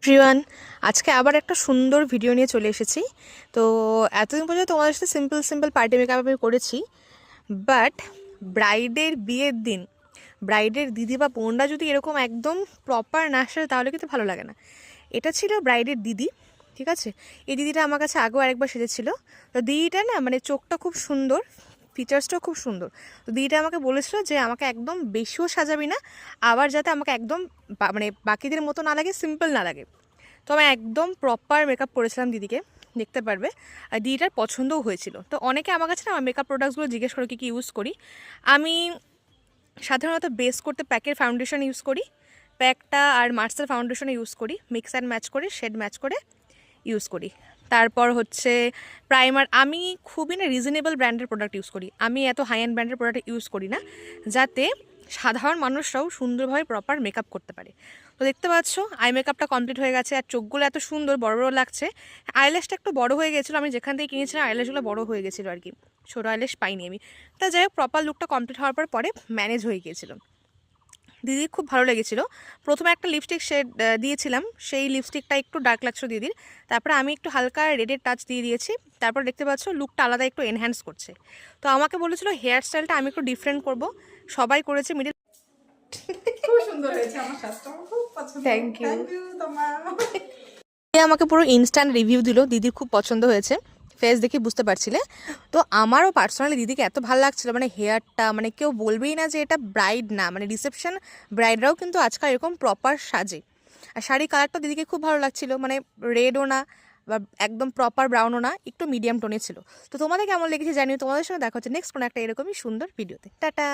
Everyone, আজকে আবার একটা সুন্দর ভিডিও নিয়ে চলে এসেছি। তো এতদিন পর্যন্ত তোমাদের সাথে সিম্পল পার্টি মেকআপ আমি করেছি, বাট ব্রাইডের বিয়ের দিন ব্রাইডের দিদি বা বোনরা যদি এরকম একদম প্রপার না আসে তাহলে কিন্তু ভালো লাগে না। এটা ছিল ব্রাইডের দিদি, ঠিক আছে। এই দিদিটা আমার কাছে আগেও আরেকবার সেজেছিল। তো দিদিটা না মানে চোখটা খুব সুন্দর, ফিচার্সটাও খুব সুন্দর। তো দিদিটা আমাকে বলেছিল যে আমাকে একদম বেশিও সাজাবি না, আবার যাতে আমাকে একদম মানে বাকিদের মতো না লাগে, সিম্পল না লাগে। তো আমি একদম প্রপার মেকআপ করেছিলাম দিদিকে, দেখতে পারবে। আর দিদিটার পছন্দও হয়েছিল। তো অনেকে আমার কাছে না আমার মেকআপ প্রোডাক্টসগুলো জিজ্ঞেস করে কী কী ইউজ করি। আমি সাধারণত বেস করতে প্যাকের ফাউন্ডেশন ইউজ করি, প্যাকটা আর মার্সেল ফাউন্ডেশন ইউজ করি, মিক্স অ্যান্ড ম্যাচ করে শেড ম্যাচ করে ইউজ করি। তারপর হচ্ছে প্রাইমার, আমি খুবই না রিজনেবল ব্র্যান্ডের প্রোডাক্ট ইউজ করি, আমি এত হাই এন্ড ব্র্যান্ডের প্রোডাক্ট ইউজ করি না, যাতে সাধারণ মানুষরাও সুন্দরভাবে প্রপার মেকআপ করতে পারে। তো দেখতে পাচ্ছ আই মেকআপটা কমপ্লিট হয়ে গেছে, আর চোখগুলো এত সুন্দর বড় বড় লাগছে। আইল্যাশটা একটু বড় হয়ে গেছিলো, আমি যেখান থেকে কিনেছিলাম আইল্যাশগুলো বড় হয়ে গেছিলো আর কি, ছোটো আইল্যাশ পাইনি আমি। তা যাই হোক, প্রপার লুকটা কমপ্লিট হওয়ার পরে ম্যানেজ হয়ে গিয়েছিলো। দিদি খুব ভালো লেগেছিলো। প্রথমে একটা লিপস্টিক শেড দিয়েছিলাম, সেই লিপস্টিকটা একটু ডার্ক লাগছিল দিদির। তারপরে আমি একটু হালকা রেডের টাচ দিয়ে দিয়েছি। তারপর দেখতে পাচ্ছ লুকটা আলাদা একটু এনহ্যান্স করছে। তো আমাকে বলেছিল হেয়ার স্টাইলটা আমি একটু ডিফারেন্ট করব, সবাই করেছে মিডিল। খুব সুন্দর হয়েছে, আমার শাস্ত্র খুব পছন্দ। Thank you. তোমার আমাকে পুরো ইনস্ট্যান্ট রিভিউ দিল, দিদির খুব পছন্দ হয়েছে, ফেস দেখে বুঝতে পারছিলে। তো আমারও পার্সোনালি দিদিকে এত ভালো লাগছিল, মানে হেয়ারটা মানে কেউ বলবেই না যে এটা ব্রাইড না, মানে রিসেপশন ব্রাইডরাও কিন্তু আজকাল এরকম প্রপার সাজে। আর শাড়ি কালারটা দিদিকে খুব ভালো লাগছিল, মানে রেডও না বা একদম প্রপার ব্রাউনও না, একটু মিডিয়াম টোনে ছিল। তো তোমাদের কেমন লেগেছে জানিও। তোমাদের সঙ্গে দেখা হচ্ছে নেক্সট কোনো একটা এরকমই সুন্দর ভিডিওতে। টাটা।